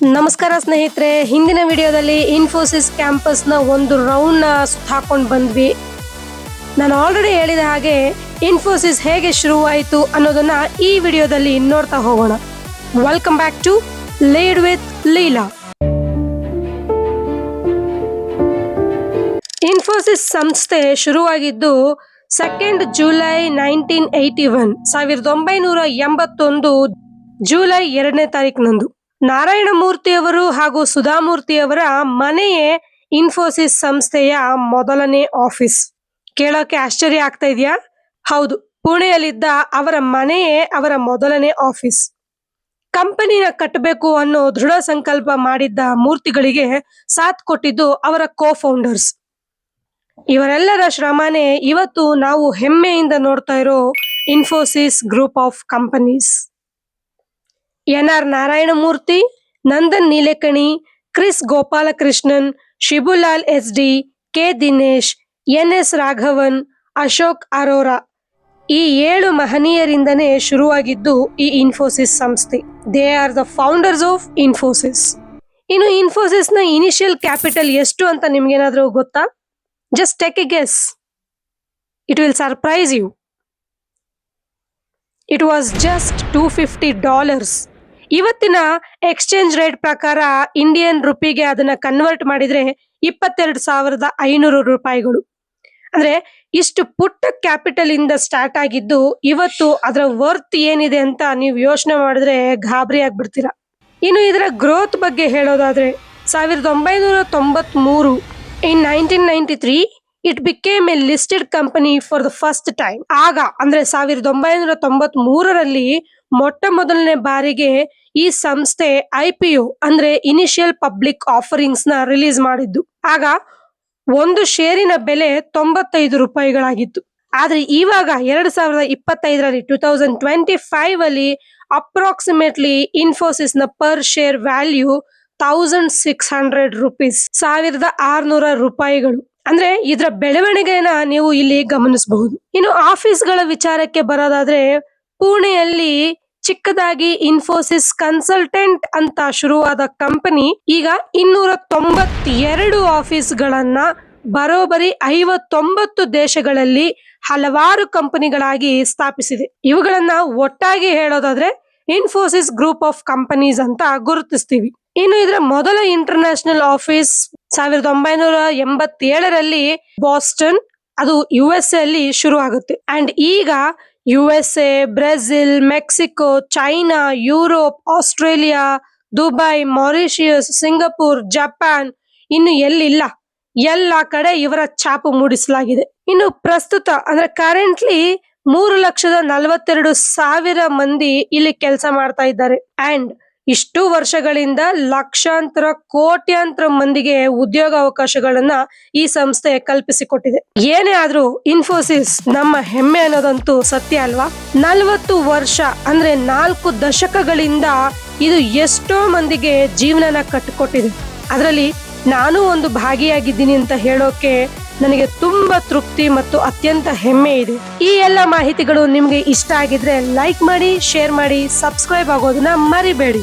ನಮಸ್ಕಾರ ಸ್ನೇಹಿತರೆ, ಹಿಂದಿನ ವಿಡಿಯೋದಲ್ಲಿ ಇನ್ಫೋಸಿಸ್ ಕ್ಯಾಂಪಸ್ನ ಒಂದು ರೌಂಡ್ನ ಸುತ್ತಾಕೊಂಡು ಬಂದ್ವಿ. ನಾನು ಆಲ್ರೆಡಿ ಹೇಳಿದ ಹಾಗೆ ಇನ್ಫೋಸಿಸ್ ಹೇಗೆ ಶುರುವಾಯಿತು ಅನ್ನೋದನ್ನ ಈ ವಿಡಿಯೋದಲ್ಲಿ ನೋಡ್ತಾ ಹೋಗೋಣ. Welcome back to lead with Leela. Infosys ಸಂಸ್ಥೆ ಶುರುವಾಗಿದ್ದು 2 ಜುಲೈ 1981 ಜುಲೈ 2ನೇ ತಾರೀಕಿನಂದು. ನಾರಾಯಣ ಮೂರ್ತಿಯವರು ಹಾಗೂ ಸುಧಾಮೂರ್ತಿಯವರ ಮನೆಯೇ ಇನ್ಫೋಸಿಸ್ ಸಂಸ್ಥೆಯ ಮೊದಲನೇ ಆಫೀಸ್. ಕೇಳೋಕೆ ಆಶ್ಚರ್ಯ ಆಗ್ತಾ ಇದೆಯಾ? ಹೌದು, ಪುಣೆಯಲ್ಲಿದ್ದ ಅವರ ಮನೆಯೇ ಅವರ ಮೊದಲನೇ ಆಫೀಸ್. ಕಂಪನಿನ ಕಟ್ಟಬೇಕು ಅನ್ನೋ ದೃಢ ಸಂಕಲ್ಪ ಮಾಡಿದ್ದ ಮೂರ್ತಿಗಳಿಗೆ ಸಾಥ್ ಕೊಟ್ಟಿದ್ದು ಅವರ ಕೋ-ಫೌಂಡರ್ಸ್. ಇವರೆಲ್ಲರ ಶ್ರಮನೇ ಇವತ್ತು ನಾವು ಹೆಮ್ಮೆಯಿಂದ ನೋಡ್ತಾ ಇರೋ Infosys group of companies. N R. Narayana Murthy, Nandan Nilekani, Kris Gopalakrishnan, Shibulal S D., K. Dinesh, N S. Raghavan, Ashok Arora, ಈ 7 ಮಹನೀಯರಿಂದನೇ ಶುರುವಾಗಿದ್ದು ಈ ಇನ್ಫೋಸಿಸ್ ಸಂಸ್ಥೆ. They are the founders of Infosys. ಇನ್ನು ಇನ್ಫೋಸಿಸ್ನ ಇನಿಷಿಯಲ್ ಕ್ಯಾಪಿಟಲ್ ಎಷ್ಟು ಅಂತ ನಿಮ್ಗೇನಾದ್ರೂ ಗೊತ್ತಾ? Just take a guess. It will surprise you. It was just $250. ಇವತ್ತಿನ ಎಕ್ಸ್ಚೇಂಜ್ ರೇಟ್ ಪ್ರಕಾರ ಇಂಡಿಯನ್ ರುಪಿಗೆ ಅದನ್ನ ಕನ್ವರ್ಟ್ ಮಾಡಿದ್ರೆ 22,500 ರೂಪಾಯಿಗಳು. ಅಂದ್ರೆ ಇಷ್ಟು ಪುಟ್ಟ ಕ್ಯಾಪಿಟಲ್ ಇಂದ ಸ್ಟಾರ್ಟ್ ಆಗಿದ್ದು ಇವತ್ತು ಅದರ ವರ್ತ್ ಏನಿದೆ ಅಂತ ನೀವು ಯೋಚನೆ ಮಾಡಿದ್ರೆ ಗಾಬರಿ ಆಗ್ಬಿಡ್ತೀರಾ. ಇನ್ನು ಇದರ ಗ್ರೋತ್ ಬಗ್ಗೆ ಹೇಳೋದಾದ್ರೆ 1993 in 1993 it became A listed company for the first time. ಆಗ ಅಂದ್ರೆ 1993ರಲ್ಲಿ ಮೊಟ್ಟ ಮೊದಲನೇ ಬಾರಿಗೆ ಈ ಸಂಸ್ಥೆ IPO ಅಂದ್ರೆ ಇನಿಷಿಯಲ್ ಪಬ್ಲಿಕ್ ಆಫರಿಂಗ್ಸ್ ನ ರಿಲೀಸ್ ಮಾಡಿದ್ದು. ಆಗ ಒಂದು ಶೇರಿನ ಬೆಲೆ 95 ರೂಪಾಯಿಗಳಾಗಿತ್ತು. ಆದ್ರೆ ಇವಾಗ 2025ರಲ್ಲಿ 2025 ಅಲ್ಲಿ ಅಪ್ರಾಕ್ಸಿಮೇಟ್ಲಿ ಇನ್ಫೋಸಿಸ್ ನ ಪರ್ ಶೇರ್ ವ್ಯಾಲ್ಯೂ 1600 ರೂಪೀಸ್, 1600 ರೂಪಾಯಿಗಳು. ಅಂದ್ರೆ ಇದರ ಬೆಳವಣಿಗೆನ ನೀವು ಇಲ್ಲಿ ಗಮನಿಸಬಹುದು. ಇನ್ನು ಆಫೀಸ್ಗಳ ವಿಚಾರಕ್ಕೆ ಬರೋದಾದ್ರೆ ಪುಣೆಯಲ್ಲಿ ಚಿಕ್ಕದಾಗಿ ಇನ್ಫೋಸಿಸ್ ಕನ್ಸಲ್ಟೆಂಟ್ ಅಂತ ಶುರುವಾದ ಕಂಪನಿ ಈಗ 292 ಆಫೀಸ್ಗಳನ್ನ ಬರೋಬ್ಬರಿ 59 ದೇಶಗಳಲ್ಲಿ ಹಲವಾರು ಕಂಪನಿಗಳಾಗಿ ಸ್ಥಾಪಿಸಿದೆ. ಇವುಗಳನ್ನ ಒಟ್ಟಾಗಿ ಹೇಳೋದಾದ್ರೆ ಇನ್ಫೋಸಿಸ್ ಗ್ರೂಪ್ ಆಫ್ ಕಂಪನೀಸ್ ಅಂತ ಗುರುತಿಸ್ತೀವಿ. ಇನ್ನು ಇದರ ಮೊದಲ ಇಂಟರ್ನ್ಯಾಷನಲ್ ಆಫೀಸ್ 1987ರಲ್ಲಿ ಬಾಸ್ಟನ್, ಅದು USA ಅಲ್ಲಿ ಶುರು ಆಗುತ್ತೆ. ಅಂಡ್ ಈಗ USA, Brazil, Mexico, China, Europe, Australia, Dubai, Mauritius, Singapore, Japan, ಇನ್ನು ಎಲ್ಲಿಲ್ಲ ಎಲ್ಲ ಕಡೆ ಇವರ ಛಾಪು ಮೂಡಿಸಲಾಗಿದೆ. ಇನ್ನು ಪ್ರಸ್ತುತ ಅಂದ್ರೆ ಕರೆಂಟ್ಲಿ 3,42,000 ಮಂದಿ ಇಲ್ಲಿ ಕೆಲಸ ಮಾಡ್ತಾ ಇದ್ದಾರೆ. ಅಂಡ್ ಇಷ್ಟು ವರ್ಷಗಳಿಂದ ಲಕ್ಷಾಂತರ ಕೋಟ್ಯಾಂತರ ಮಂದಿಗೆ ಉದ್ಯೋಗ ಅವಕಾಶಗಳನ್ನ ಈ ಸಂಸ್ಥೆ ಕಲ್ಪಿಸಿಕೊಟ್ಟಿದೆ. ಏನೇ ಆದ್ರೂ ಇನ್ಫೋಸಿಸ್ ನಮ್ಮ ಹೆಮ್ಮೆ ಅನ್ನೋದಂತೂ ಸತ್ಯ ಅಲ್ವಾ? 40 ವರ್ಷ ಅಂದ್ರೆ 4 ದಶಕಗಳಿಂದ ಇದು ಎಷ್ಟೋ ಮಂದಿಗೆ ಜೀವನನ ಕಟ್ಟಿಕೊಟ್ಟಿದೆ. ಅದರಲ್ಲಿ ನಾನು ಒಂದು ಭಾಗಿಯಾಗಿದ್ದೀನಿ ಅಂತ ಹೇಳೋಕೆ ನನಗೆ ತುಂಬಾ ತೃಪ್ತಿ ಮತ್ತು ಅತ್ಯಂತ ಹೆಮ್ಮೆ ಇದೆ. ಈ ಎಲ್ಲ ಮಾಹಿತಿಗಳು ನಿಮ್ಗೆ ಇಷ್ಟ ಆಗಿದ್ರೆ ಲೈಕ್ ಮಾಡಿ, ಶೇರ್ ಮಾಡಿ, ಸಬ್ಸ್ಕ್ರೈಬ್ ಆಗೋದನ್ನ ಮರಿಬೇಡಿ.